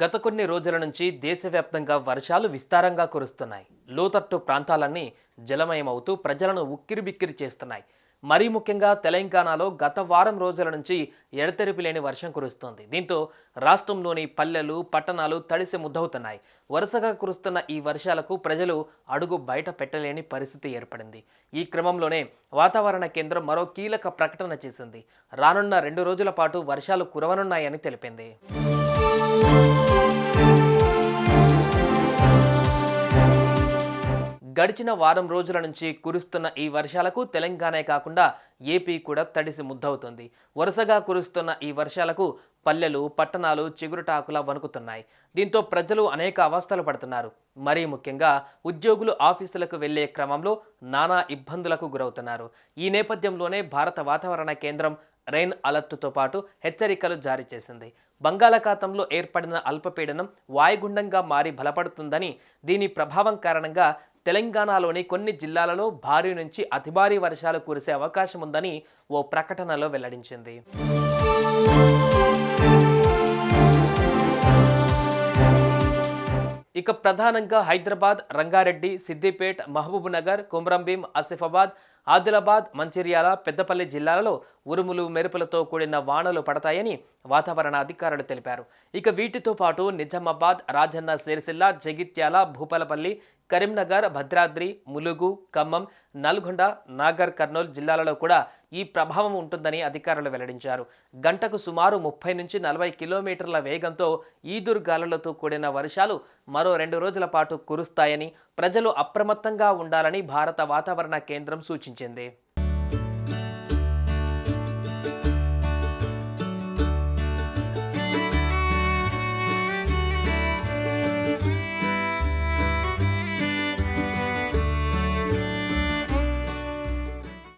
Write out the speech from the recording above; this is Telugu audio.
గత కొన్ని రోజుల నుంచి దేశవ్యాప్తంగా వర్షాలు విస్తారంగా కురుస్తున్నాయి. లోతట్టు ప్రాంతాలన్నీ జలమయమవుతూ ప్రజలను ఉక్కిరిబిక్కిరి చేస్తున్నాయి. మరీ ముఖ్యంగా తెలంగాణలో గత వారం రోజుల నుంచి ఎడతెరిపి లేని వర్షం కురుస్తోంది. దీంతో రాష్ట్రంలోని పల్లెలు, పట్టణాలు తడిసి ముద్దవుతున్నాయి. వరుసగా కురుస్తున్న ఈ వర్షాలకు ప్రజలు అడుగు బయట పెట్టలేని పరిస్థితి ఏర్పడింది. ఈ క్రమంలోనే వాతావరణ కేంద్రం మరో కీలక ప్రకటన చేసింది. రానున్న 2 రోజుల పాటు వర్షాలు కురవనున్నాయని తెలిపింది. గడిచిన వారం రోజుల నుంచి కురుస్తున్న ఈ వర్షాలకు తెలంగాణే కాకుండా ఏపీ కూడా తడిసి ముద్దవుతుంది. వరుసగా కురుస్తున్న ఈ వర్షాలకు పల్లెలు, పట్టణాలు చిగురుటాకులా వణుకుతున్నాయి. దీంతో ప్రజలు అనేక అవస్థలు పడుతున్నారు. మరీ ముఖ్యంగా ఉద్యోగులు ఆఫీసులకు వెళ్లే క్రమంలో నానా ఇబ్బందులకు గురవుతున్నారు. ఈ నేపథ్యంలోనే భారత వాతావరణ కేంద్రం రెయిన్ అలర్ట్తో పాటు హెచ్చరికలు జారీ చేసింది. బంగాళాఖాతంలో ఏర్పడిన అల్పపీడనం వాయుగుండంగా మారి బలపడుతుందని, దీని ప్రభావం కారణంగా తెలంగాణలోని కొన్ని జిల్లాలలో భారీ నుంచి అతి భారీ వర్షాలు కురిసే అవకాశం ఉందని ఓ ప్రకటనలో వెల్లడించింది. ఇక ప్రధానంగా హైదరాబాద్, రంగారెడ్డి, సిద్దిపేట్, మహబూబ్నగర్, కొమరంభీం, ఆసిఫాబాద్, ఆదిలాబాద్, మంచిర్యాల, పెద్దపల్లి జిల్లాలలో ఉరుములు, మెరుపులతో కూడిన వానలు పడతాయని వాతావరణ అధికారులు తెలిపారు. ఇక వీటితో పాటు నిజామాబాద్, రాజన్న సిరిసిల్ల, జగిత్యాల, భూపాలపల్లి, కరీంనగర్, భద్రాద్రి, ములుగు, ఖమ్మం, నల్గొండ, నాగర్ కర్నూలు జిల్లాలలో కూడా ఈ ప్రభావం ఉంటుందని అధికారులు వెల్లడించారు. గంటకు సుమారు 30 నుంచి 40 కిలోమీటర్ల వేగంతో ఈదురుగాలులతో కూడిన వర్షాలు మరో 2 రోజుల పాటు కురుస్తాయని, ప్రజలు అప్రమత్తంగా ఉండాలని భారత వాతావరణ కేంద్రం సూచించింది.